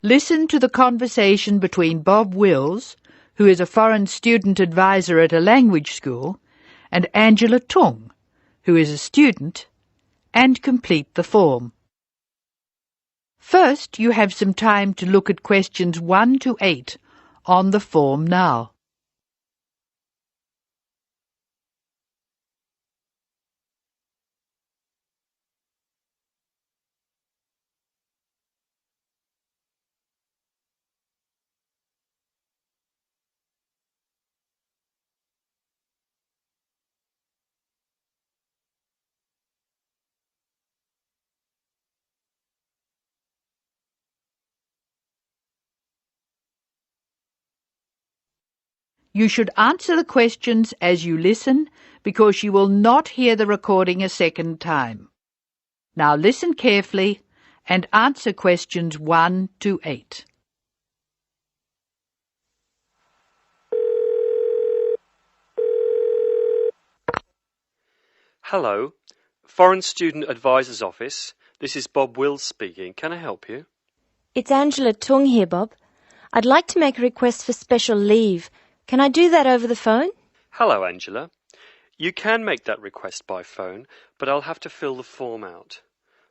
Listen to the conversation between Bob Wills, who is a foreign student advisor at a language school, and Angela Tung, who is a student, and complete the form. First, you have some time to look at questions 1 to 8 on the form now. You should answer the questions as you listen because you will not hear the recording a second time. Now listen carefully and answer questions 1 to 8. Hello, Foreign Student Advisor's Office. This is Bob Wills speaking. Can I help you? It's Angela Tung here, Bob. I'd like to make a request for special leave. Can I do that over the phone? Hello, Angela. You can make that request by phone, but I'll have to fill the form out.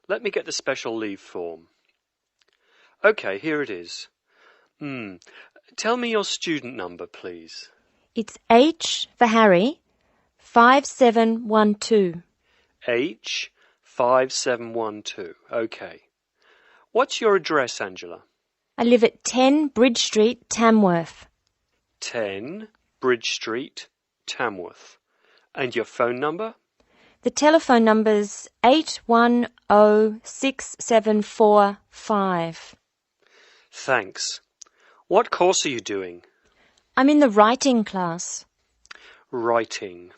Let me get the special leave form. OK, here it is. Tell me your student number, please. It's H for Harry, 5712. H 5712. OK. What's your address, Angela? I live at 10 Bridge Street, Tamworth. 10 Bridge Street, Tamworth. And your phone number? The telephone number's 8106745. Thanks. What course are you doing? I'm in the writing class. Writing.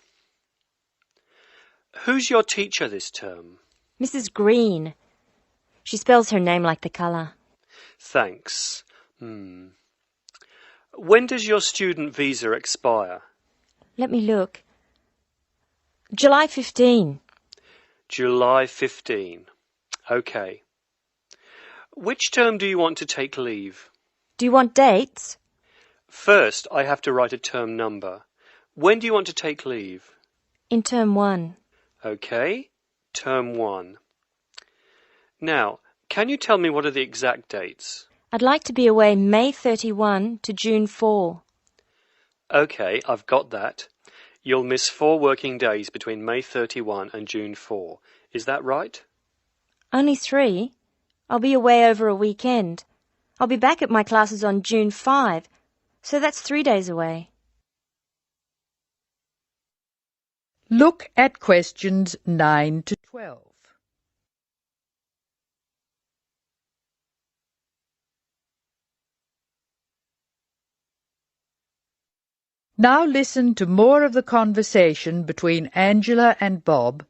Who's your teacher this term? Mrs. Green. She spells her name like the colour. Thanks. When does your student visa expire? Let me look. July 15. July 15. OK. Which term do you want to take leave? Do you want dates? First, I have to write a term number. When do you want to take leave? In term 1. OK. Term 1. Now, can you tell me what are the exact dates? I'd like to be away May 31 to June 4. OK, I've got that. You'll miss 4 working days between May 31 and June 4. Is that right? Only 3. I'll be away over a weekend. I'll be back at my classes on June 5, so that's 3 days away. Look at questions 9 to 12. Now listen to more of the conversation between Angela and Bob.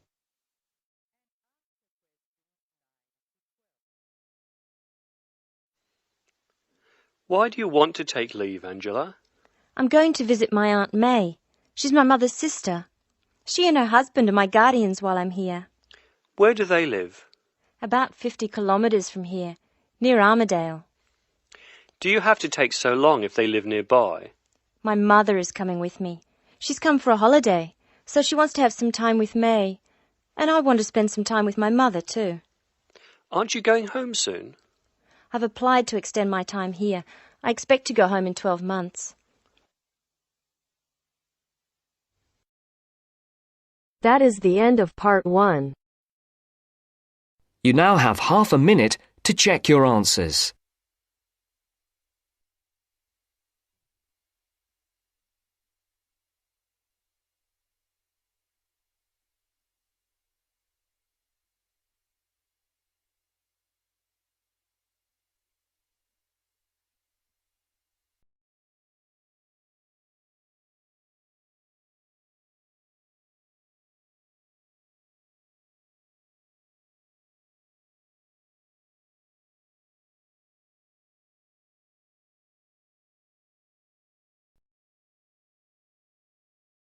Why do you want to take leave, Angela? I'm going to visit my Aunt May. She's my mother's sister. She and her husband are my guardians while I'm here. Where do they live? About 50 kilometres from here, near Armadale. Do you have to take so long if they live nearby? My mother is coming with me. She's come for a holiday, so she wants to have some time with May. And I want to spend some time with my mother too. Aren't you going home soon? I've applied to extend my time here. I expect to go home in 12 months. That is the end of part 1. You now have half a minute to check your answers.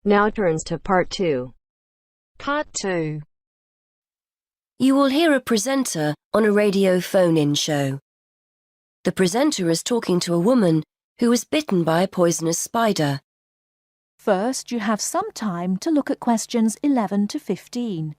Now turns to part 2. Part 2. You will hear a presenter on a radio phone-in show. The presenter is talking to a woman who was bitten by a poisonous spider. First, you have some time to look at questions 11 to 15.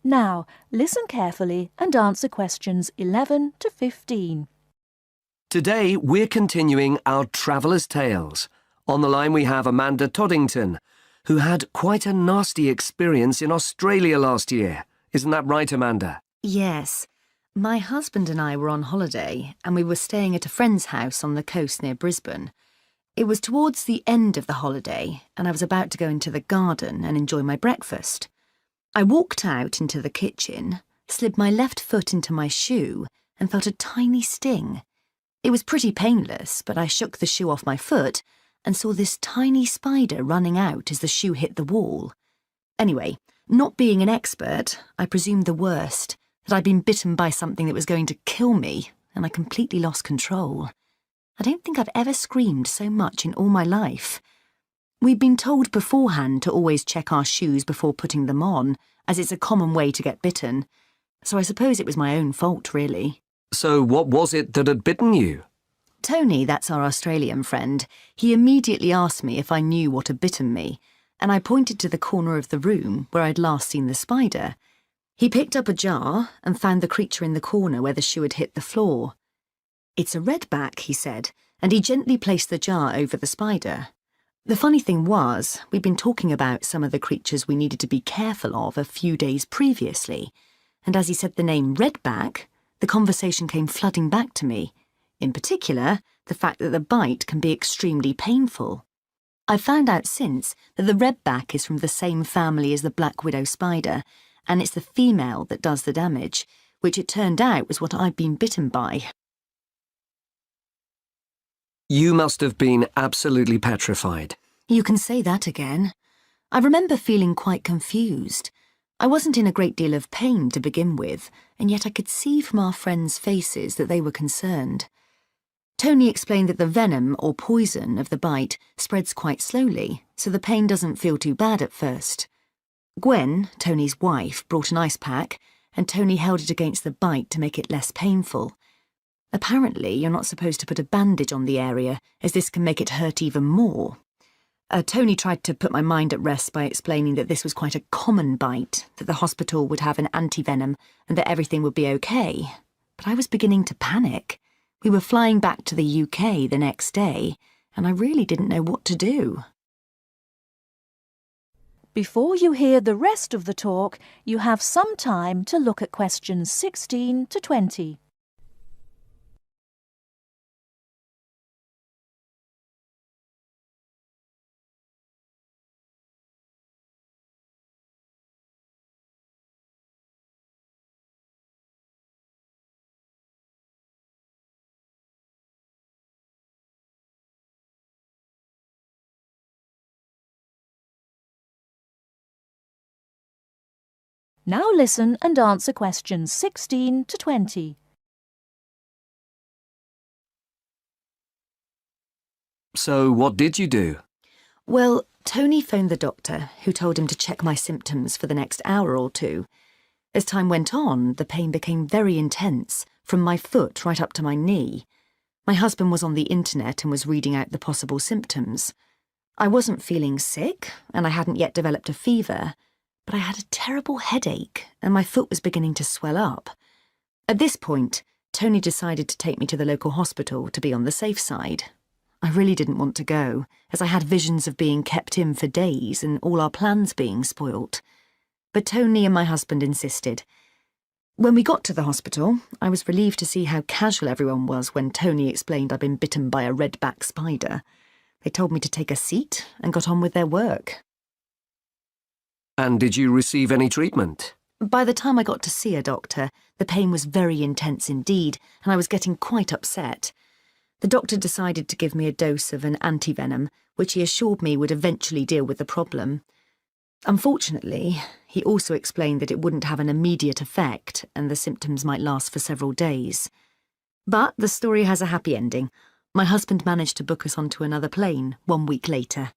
Now, listen carefully and answer questions 11 to 15. Today, we're continuing our Traveller's Tales. On the line, we have Amanda Toddington, who had quite a nasty experience in Australia last year. Isn't that right, Amanda? Yes. My husband and I were on holiday and we were staying at a friend's house on the coast near Brisbane. It was towards the end of the holiday and I was about to go into the garden and enjoy my breakfast. I walked out into the kitchen, slid my left foot into my shoe and felt a tiny sting. It was pretty painless, but I shook the shoe off my foot and saw this tiny spider running out as the shoe hit the wall. Anyway, not being an expert, I presumed the worst, that I'd been bitten by something that was going to kill me, and I completely lost control. I don't think I've ever screamed so much in all my life. We'd been told beforehand to always check our shoes before putting them on, as it's a common way to get bitten. So I suppose it was my own fault, really. So what was it that had bitten you? Tony, that's our Australian friend, he immediately asked me if I knew what had bitten me, and I pointed to the corner of the room where I'd last seen the spider. He picked up a jar and found the creature in the corner where the shoe had hit the floor. "It's a redback," he said, and he gently placed the jar over the spider. The funny thing was, we'd been talking about some of the creatures we needed to be careful of a few days previously, and as he said the name redback, the conversation came flooding back to me. In particular, the fact that the bite can be extremely painful. I've found out since that the redback is from the same family as the black widow spider, and it's the female that does the damage, which it turned out was what I'd been bitten by. You must have been absolutely petrified. You can say that again. I remember feeling quite confused. I wasn't in a great deal of pain to begin with, and yet I could see from our friends' faces that they were concerned. Tony explained that the venom or poison of the bite spreads quite slowly, so the pain doesn't feel too bad at first. Gwen, Tony's wife, brought an ice pack, and Tony held it against the bite to make it less painful. Apparently, you're not supposed to put a bandage on the area, as this can make it hurt even more. Tony tried to put my mind at rest by explaining that this was quite a common bite, that the hospital would have an antivenom, and that everything would be okay. But I was beginning to panic. We were flying back to the UK the next day, and I really didn't know what to do. Before you hear the rest of the talk, you have some time to look at questions 16 to 20. Now listen and answer questions 16 to 20. So what did you do? Well, Tony phoned the doctor, who told him to check my symptoms for the next hour or two. As time went on, the pain became very intense, from my foot right up to my knee. My husband was on the internet and was reading out the possible symptoms. I wasn't feeling sick, and I hadn't yet developed a fever, but I had a terrible headache, and my foot was beginning to swell up. At this point, Tony decided to take me to the local hospital to be on the safe side. I really didn't want to go, as I had visions of being kept in for days and all our plans being spoilt. But Tony and my husband insisted. When we got to the hospital, I was relieved to see how casual everyone was when Tony explained I'd been bitten by a redback spider. They told me to take a seat and got on with their work. And did you receive any treatment? By the time I got to see a doctor, the pain was very intense indeed, and I was getting quite upset. The doctor decided to give me a dose of an antivenom, which he assured me would eventually deal with the problem. Unfortunately, he also explained that it wouldn't have an immediate effect and the symptoms might last for several days. But the story has a happy ending. My husband managed to book us onto another plane 1 week later.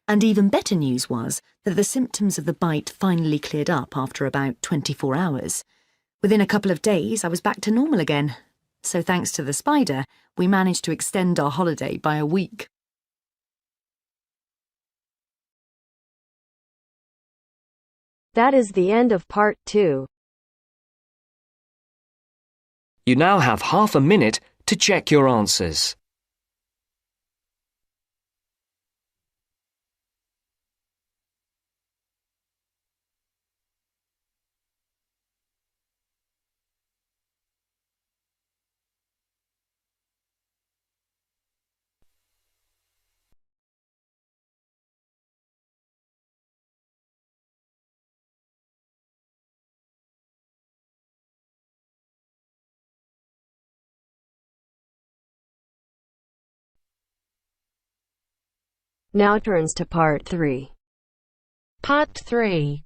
And even better news was that the symptoms of the bite finally cleared up after about 24 hours. Within a couple of days, I was back to normal again. So thanks to the spider, we managed to extend our holiday by a week. That is the end of part 2. You now have half a minute to check your answers. Now turns to part 3. Part 3.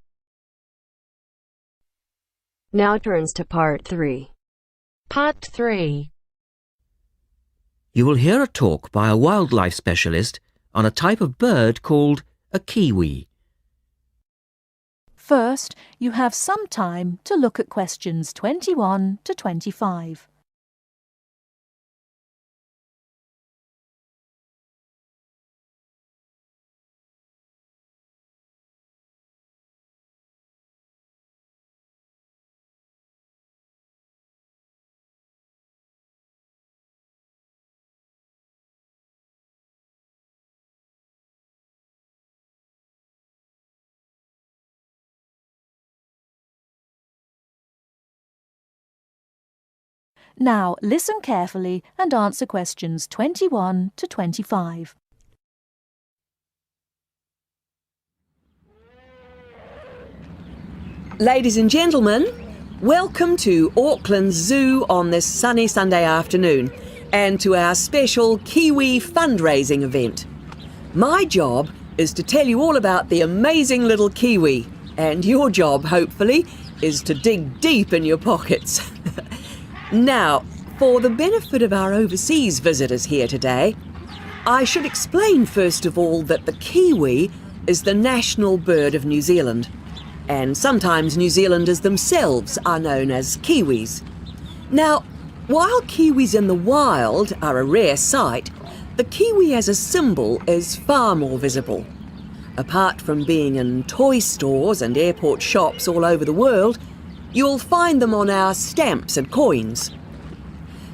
Now turns to part 3. Part 3. You will hear a talk by a wildlife specialist on a type of bird called a kiwi. First, you have some time to look at questions 21 to 25. Now listen carefully and answer questions 21 to 25. Ladies and gentlemen, welcome to Auckland Zoo on this sunny Sunday afternoon and to our special Kiwi fundraising event. My job is to tell you all about the amazing little Kiwi, and your job, hopefully, is to dig deep in your pockets. Now, for the benefit of our overseas visitors here today, I should explain first of all that the kiwi is the national bird of New Zealand, and sometimes New Zealanders themselves are known as kiwis. Now, while kiwis in the wild are a rare sight, the kiwi as a symbol is far more visible. Apart from being in toy stores and airport shops all over the world, you'll find them on our stamps and coins.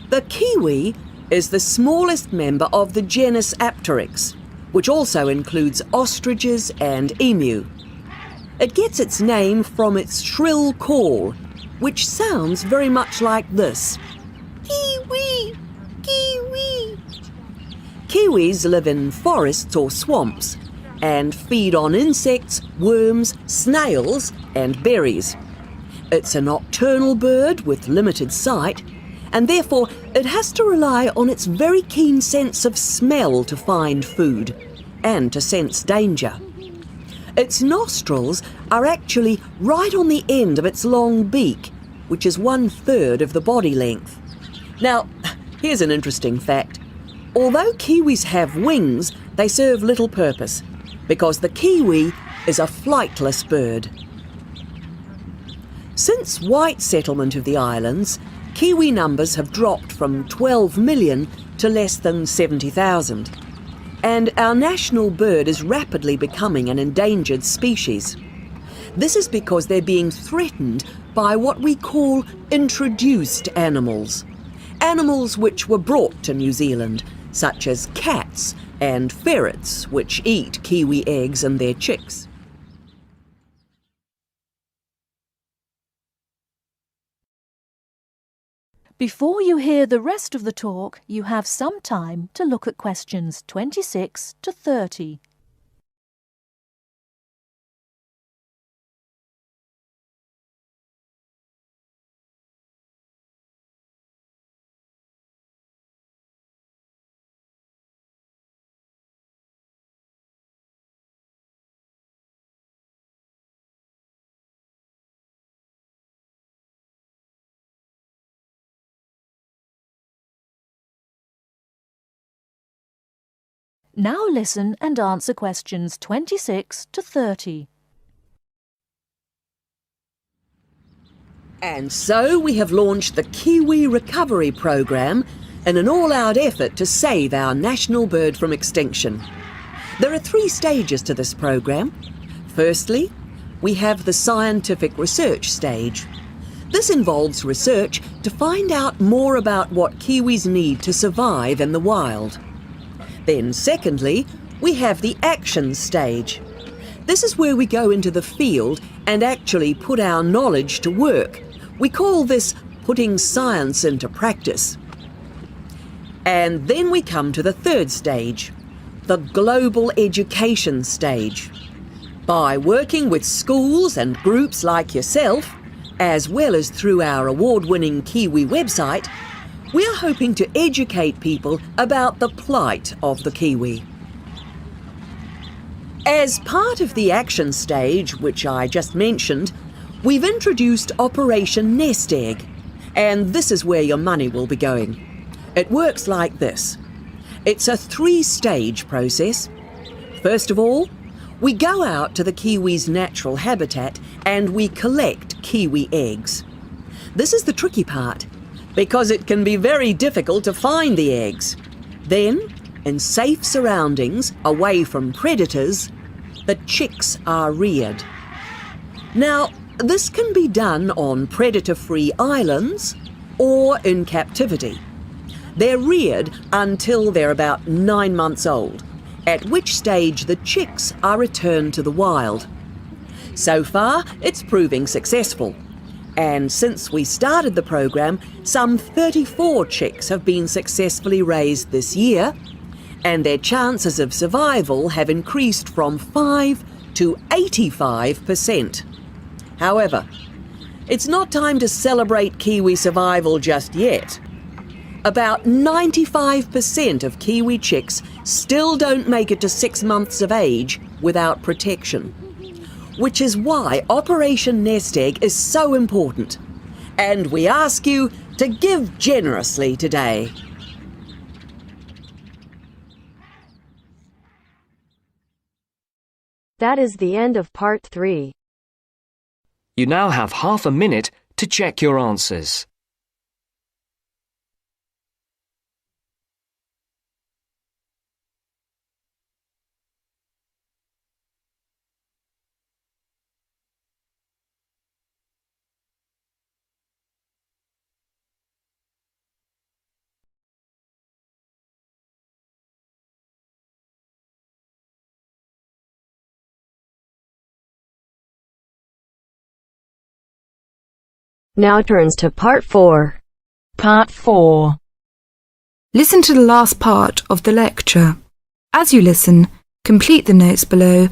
The kiwi is the smallest member of the genus Apteryx, which also includes ostriches and emu. It gets its name from its shrill call, which sounds very much like this. Kiwi! Kiwi! Kiwis live in forests or swamps and feed on insects, worms, snails and berries. It's a nocturnal bird with limited sight, and therefore it has to rely on its very keen sense of smell to find food and to sense danger. Its nostrils are actually right on the end of its long beak, which is 1/3 of the body length. Now, here's an interesting fact. Although kiwis have wings, they serve little purpose, because the kiwi is a flightless bird. Since white settlement of the islands, kiwi numbers have dropped from 12 million to less than 70,000. And our national bird is rapidly becoming an endangered species. This is because they're being threatened by what we call introduced animals. Animals which were brought to New Zealand, such as cats and ferrets, which eat kiwi eggs and their chicks. Before you hear the rest of the talk, you have some time to look at questions 26 to 30. Now listen and answer questions 26 to 30. And so we have launched the Kiwi Recovery Programme in an all-out effort to save our national bird from extinction. There are 3 stages to this programme. Firstly, we have the scientific research stage. This involves research to find out more about what kiwis need to survive in the wild. Then secondly, we have the action stage. This is where we go into the field and actually put our knowledge to work. We call this putting science into practice. And then we come to the 3rd stage, the global education stage. By working with schools and groups like yourself, as well as through our award-winning Kiwi website, we are hoping to educate people about the plight of the kiwi. As part of the action stage, which I just mentioned, we've introduced Operation Nest Egg, and this is where your money will be going. It works like this. It's a 3-stage process. First of all, we go out to the kiwi's natural habitat and we collect kiwi eggs. This is the tricky part, because it can be very difficult to find the eggs. Then, in safe surroundings, away from predators, the chicks are reared. Now, this can be done on predator-free islands or in captivity. They're reared until they're about 9 months old, at which stage the chicks are returned to the wild. So far, it's proving successful. And since we started the programme, some 34 chicks have been successfully raised this year, and their chances of survival have increased from 5 to 85%. However, it's not time to celebrate kiwi survival just yet. About 95% of kiwi chicks still don't make it to 6 months of age without protection, which is why Operation Nest Egg is so important. And we ask you to give generously today. That is the end of part 3. You now have half a minute to check your answers. Now turns to part 4. Part 4. Listen to the last part of the lecture. As you listen, complete the notes below.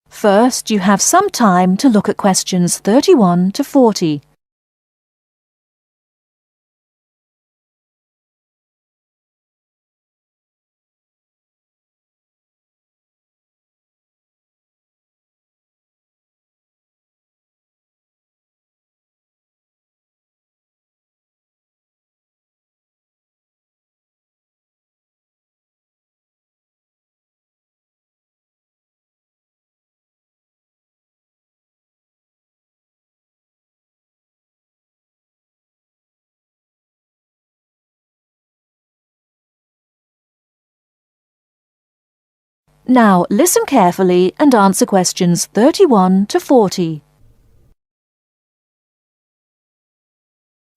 First, you have some time to look at questions 31 to 40. Now listen carefully and answer questions 31 to 40.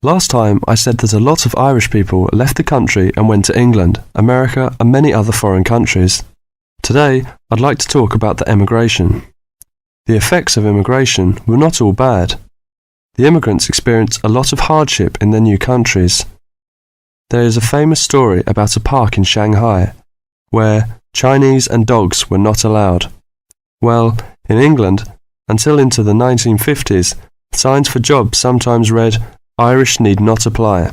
Last time I said that a lot of Irish people left the country and went to England, America and many other foreign countries. Today I'd like to talk about the emigration. The effects of immigration were not all bad. The immigrants experienced a lot of hardship in their new countries. There is a famous story about a park in Shanghai where Chinese and dogs were not allowed. Well, in England, until into the 1950s, signs for jobs sometimes read, "Irish need not apply."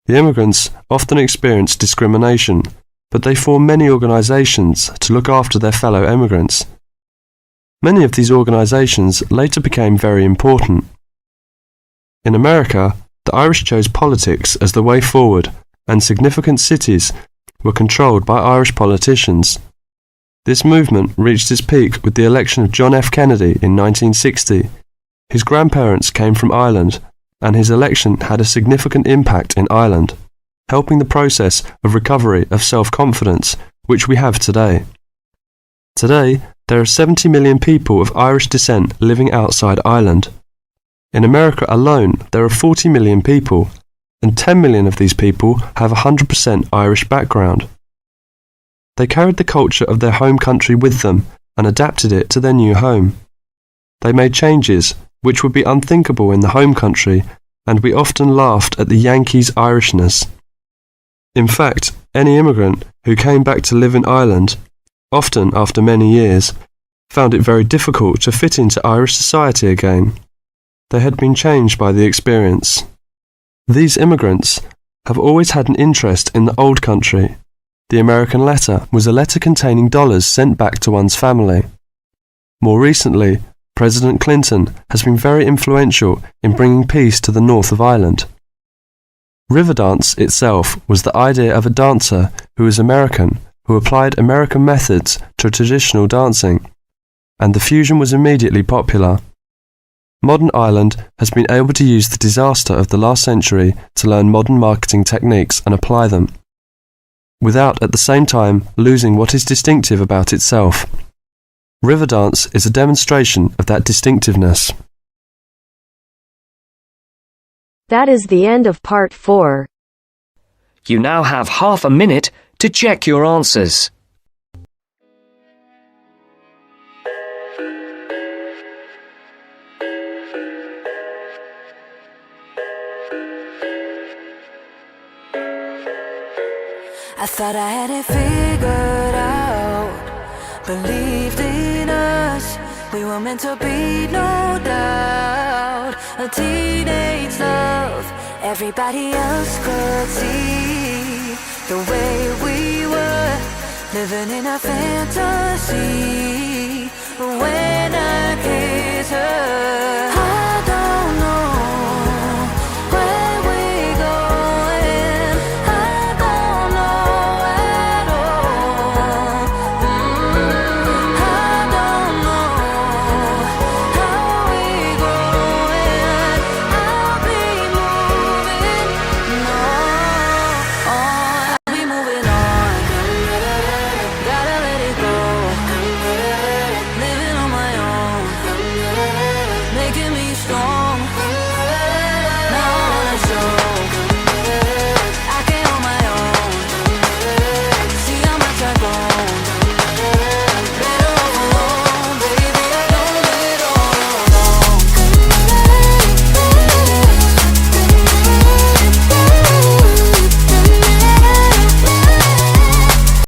The immigrants often experienced discrimination, but they formed many organisations to look after their fellow immigrants. Many of these organisations later became very important. In America, the Irish chose politics as the way forward, and significant cities were controlled by Irish politicians. This movement reached its peak with the election of John F. Kennedy in 1960. His grandparents came from Ireland, and his election had a significant impact in Ireland, helping the process of recovery of self-confidence which we have today. Today, there are 70 million people of Irish descent living outside Ireland. In America alone, there are 40 million people, and 10 million of these people have a 100% Irish background. They carried the culture of their home country with them and adapted it to their new home. They made changes which would be unthinkable in the home country, and we often laughed at the Yankees' Irishness. In fact, any immigrant who came back to live in Ireland, often after many years, found it very difficult to fit into Irish society again. They had been changed by the experience. These immigrants have always had an interest in the old country. The American letter was a letter containing dollars sent back to one's family. More recently, President Clinton has been very influential in bringing peace to the north of Ireland. Riverdance itself was the idea of a dancer who was American, who applied American methods to traditional dancing, and the fusion was immediately popular. Modern Ireland has been able to use the disaster of the last century to learn modern marketing techniques and apply them, without at the same time losing what is distinctive about itself. Riverdance is a demonstration of that distinctiveness. That is the end of part 4. You now have half a minute to check your answers. I thought I had it figured out, believed in us, we were meant to be, no doubt. A teenage love, everybody else could see the way we were, living in a fantasy. But when I